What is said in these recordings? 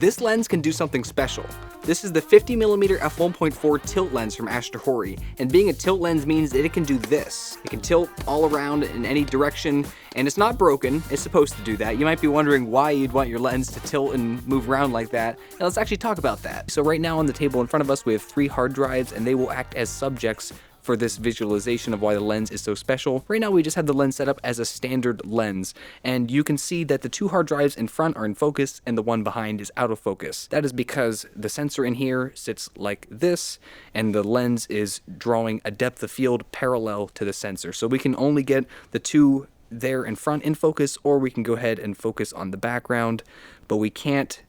This lens can do something special. This is the 50mm f1.4 tilt lens from AstrHori, and being a tilt lens means that it can do this. It can tilt all around in any direction, and it's not broken. It's supposed to do that. You might be wondering why you'd want your lens to tilt and move around like that. Now let's actually talk about that. So right now on the table in front of us we have 3 hard drives, and they will act as subjects for this visualization of why the lens is so special. Right now we just have the lens set up as a standard lens, and you can see that the 2 hard drives in front are in focus and the one behind is out of focus. That is because the sensor in here sits like this, and the lens is drawing a depth of field parallel to the sensor. So we can only get the 2 there in front in focus, or we can go ahead and focus on the background, but we can't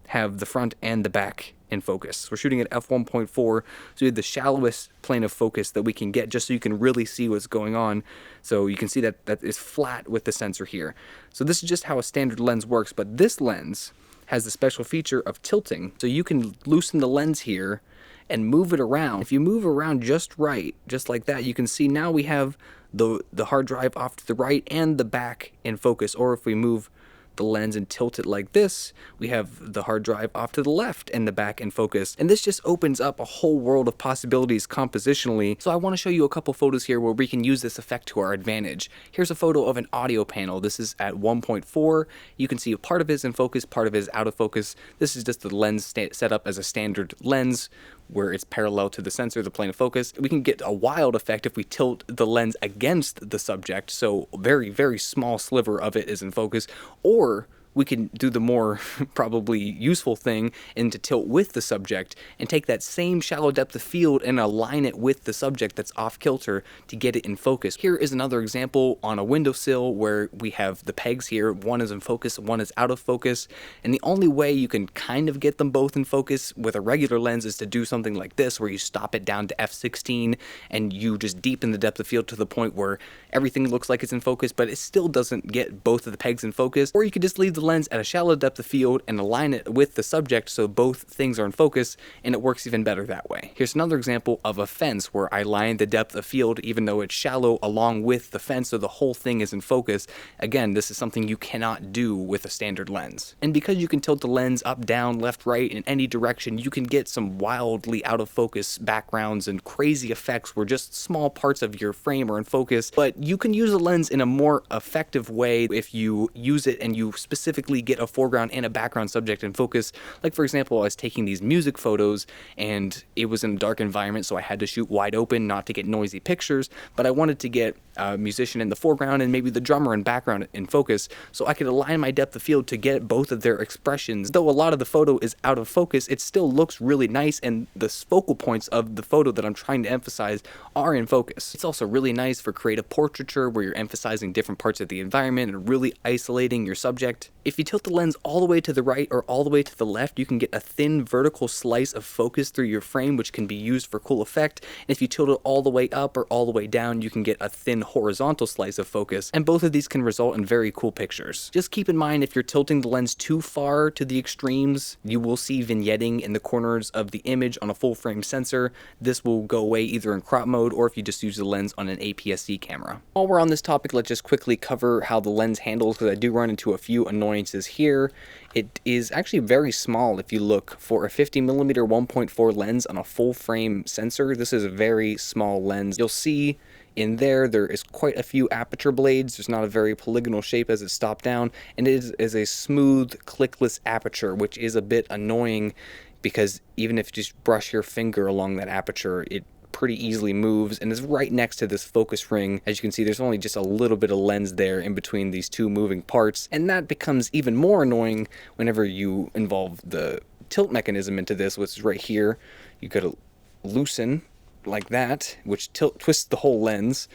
have the front and the back in focus. We're shooting at f1.4, so we have the shallowest plane of focus that we can get just so you can really see what's going on. So you can see that that is flat with the sensor here. So this is just how a standard lens works, but this lens has the special feature of tilting. So you can loosen the lens here and move it around. If you move around just right, just like that, you can see now we have the hard drive off to the right and the back in focus. Or if we move the lens and tilt it like this, we have the hard drive off to the left and the back in focus. And this just opens up a whole world of possibilities compositionally. So I want to show you a couple photos here where we can use this effect to our advantage. Here's a photo of an audio panel. This is at 1.4. You can see a part of it is in focus, part of it is out of focus. This is just the lens set up as a standard lens where it's parallel to the sensor, the plane of focus. We can get a wild effect if we tilt the lens against the subject, so a very, very small sliver of it is in focus, or we can do the more probably useful thing and to tilt with the subject and take that same shallow depth of field and align it with the subject that's off kilter to get it in focus. Here is another example on a windowsill where we have the pegs here. One is in focus, one is out of focus, and the only way you can kind of get them both in focus with a regular lens is to do something like this, where you stop it down to f16 and you just deepen the depth of field to the point where everything looks like it's in focus, but it still doesn't get both of the pegs in focus. Or you could just leave the lens at a shallow depth of field and align it with the subject so both things are in focus, and it works even better that way. Here's another example of a fence where I line the depth of field even though it's shallow along with the fence so the whole thing is in focus. Again, this is something you cannot do with a standard lens. And because you can tilt the lens up, down, left, right in any direction, you can get some wildly out of focus backgrounds and crazy effects where just small parts of your frame are in focus. But you can use a lens in a more effective way if you use it and you specifically get a foreground and a background subject in focus. Like for example, I was taking these music photos and it was in a dark environment, so I had to shoot wide open not to get noisy pictures, but I wanted to get a musician in the foreground and maybe the drummer in background in focus, so I could align my depth of field to get both of their expressions. Though a lot of the photo is out of focus, it still looks really nice, and the focal points of the photo that I'm trying to emphasize are in focus. It's also really nice for creative portraiture where you're emphasizing different parts of the environment and really isolating your subject. If you tilt the lens all the way to the right or all the way to the left, you can get a thin vertical slice of focus through your frame, which can be used for cool effect. And if you tilt it all the way up or all the way down, you can get a thin horizontal slice of focus, and both of these can result in very cool pictures. Just keep in mind, if you're tilting the lens too far to the extremes, you will see vignetting in the corners of the image on a full frame sensor. This will go away either in crop mode or if you just use the lens on an APS-C camera. While we're on this topic, let's just quickly cover how the lens handles, because I do run into a few annoyances here. It is actually very small if you look. For a 50mm 1.4 lens on a full frame sensor, this is a very small lens. You'll see in there is quite a few aperture blades. There's not a very polygonal shape as it's stopped down, and it is a smooth clickless aperture, which is a bit annoying because even if you just brush your finger along that aperture, it pretty easily moves and is right next to this focus ring. As you can see, there's only just a little bit of lens there in between these 2 moving parts, and that becomes even more annoying whenever you involve the tilt mechanism into this, which is right here. You gotta loosen like that, which twists the whole lens,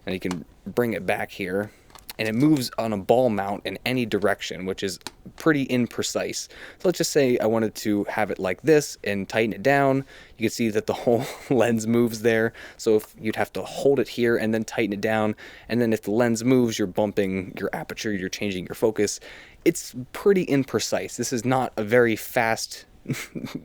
and you can bring it back here, and it moves on a ball mount in any direction, which is pretty imprecise. So let's just say I wanted to have it like this and tighten it down. You can see that the whole lens moves there. So if you'd have to hold it here and then tighten it down, and then if the lens moves, you're bumping your aperture, you're changing your focus. It's pretty imprecise. This is not a very fast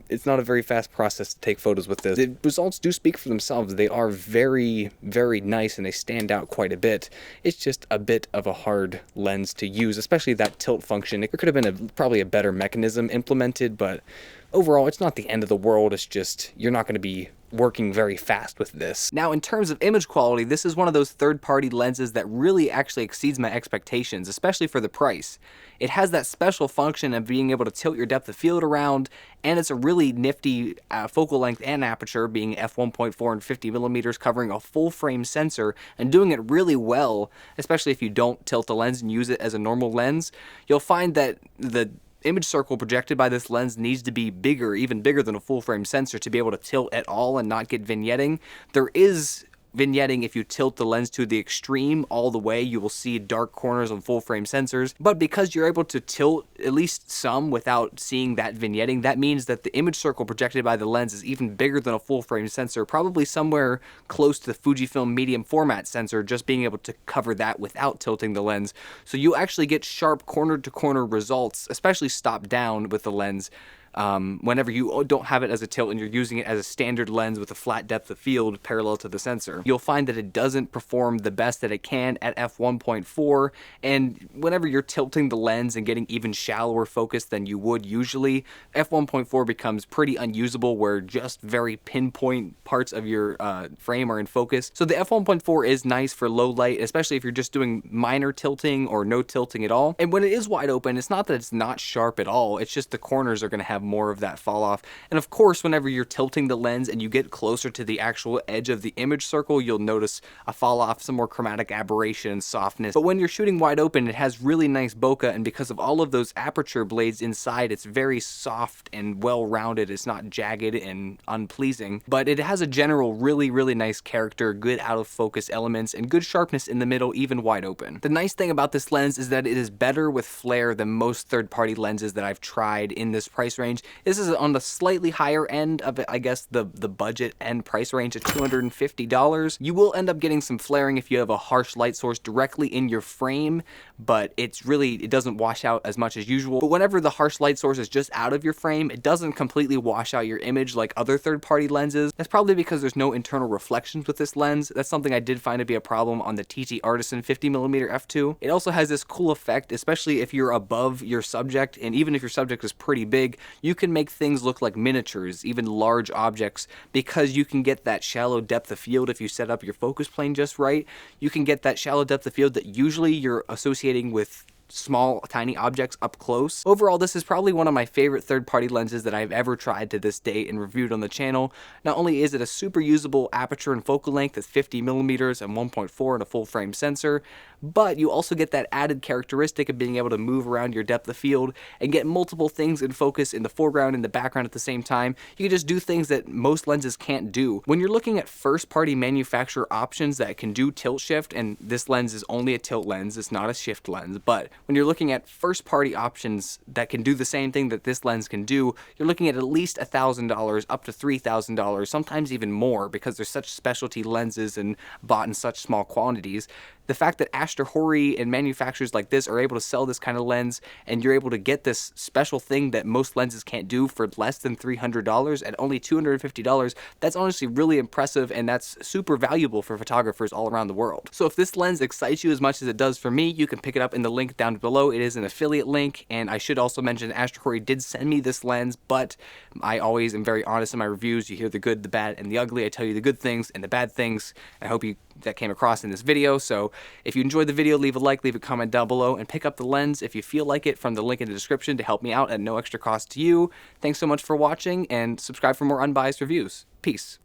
it's not a very fast process to take photos with this. The results do speak for themselves. They are very, very nice and they stand out quite a bit. It's just a bit of a hard lens to use, especially that tilt function. There could have been probably a better mechanism implemented, but overall, it's not the end of the world. It's just, you're not going to be working very fast with this. Now, in terms of image quality, this is one of those third-party lenses that really actually exceeds my expectations, especially for the price. It has that special function of being able to tilt your depth of field around, and it's a really nifty focal length and aperture, being f1.4 and 50 millimeters, covering a full frame sensor and doing it really well, especially if you don't tilt the lens and use it as a normal lens. You'll find that the image circle projected by this lens needs to be bigger, even bigger than a full frame sensor, to be able to tilt at all and not get vignetting. There is vignetting if you tilt the lens to the extreme all the way. You will see dark corners on full frame sensors, but because you're able to tilt at least some without seeing that vignetting, that means that the image circle projected by the lens is even bigger than a full frame sensor, probably somewhere close to the Fujifilm medium format sensor, just being able to cover that without tilting the lens. So you actually get sharp corner to corner results, especially stop down with the lens, whenever you don't have it as a tilt and you're using it as a standard lens with a flat depth of field parallel to the sensor. You'll find that it doesn't perform the best that it can at f1.4, and whenever you're tilting the lens and getting even shallower focus than you would usually, f1.4 becomes pretty unusable, where just very pinpoint parts of your frame are in focus. So the f1.4 is nice for low light, especially if you're just doing minor tilting or no tilting at all. And when it is wide open, it's not that it's not sharp at all, it's just the corners are going to have more of that fall off. And of course, whenever you're tilting the lens and you get closer to the actual edge of the image circle, you'll notice a fall off, some more chromatic aberration and softness. But when you're shooting wide open, it has really nice bokeh, and because of all of those aperture blades inside, it's very soft and well-rounded. It's not jagged and unpleasing, but it has a general really, really nice character, good out of focus elements, and good sharpness in the middle, even wide open. The nice thing about this lens is that it is better with flare than most third-party lenses that I've tried in this price range. This is on the slightly higher end of it, I guess the budget end price range at $250. You will end up getting some flaring if you have a harsh light source directly in your frame, but it doesn't wash out as much as usual. But whenever the harsh light source is just out of your frame, it doesn't completely wash out your image like other third-party lenses. That's probably because there's no internal reflections with this lens. That's something I did find to be a problem on the TT Artisan 50mm f2. It also has this cool effect, especially if you're above your subject, and even if your subject is pretty big, you can make things look like miniatures, even large objects, because you can get that shallow depth of field if you set up your focus plane just right. You can get that shallow depth of field that usually you're associating with small, tiny objects up close. Overall, this is probably one of my favorite third-party lenses that I've ever tried to this date and reviewed on the channel. Not only is it a super usable aperture and focal length at 50mm and 1.4 and a full frame sensor, but you also get that added characteristic of being able to move around your depth of field and get multiple things in focus in the foreground and the background at the same time. You can just do things that most lenses can't do. When you're looking at first-party manufacturer options that can do tilt shift, and this lens is only a tilt lens, it's not a shift lens, but when you're looking at first-party options that can do the same thing that this lens can do, you're looking at least $1,000 up to $3,000, sometimes even more, because they're such specialty lenses and bought in such small quantities. The fact that AstrHori and manufacturers like this are able to sell this kind of lens, and you're able to get this special thing that most lenses can't do for less than $300 at only $250, that's honestly really impressive, and that's super valuable for photographers all around the world. So if this lens excites you as much as it does for me, you can pick it up in the link down below. It is an affiliate link, and I should also mention AstrHori did send me this lens, but I always am very honest in my reviews. You hear the good, the bad, and the ugly. I tell you the good things and the bad things. I hope that came across in this video. So if you enjoyed the video, leave a like, leave a comment down below, and pick up the lens if you feel like it from the link in the description to help me out at no extra cost to you. Thanks so much for watching, and subscribe for more unbiased reviews. Peace.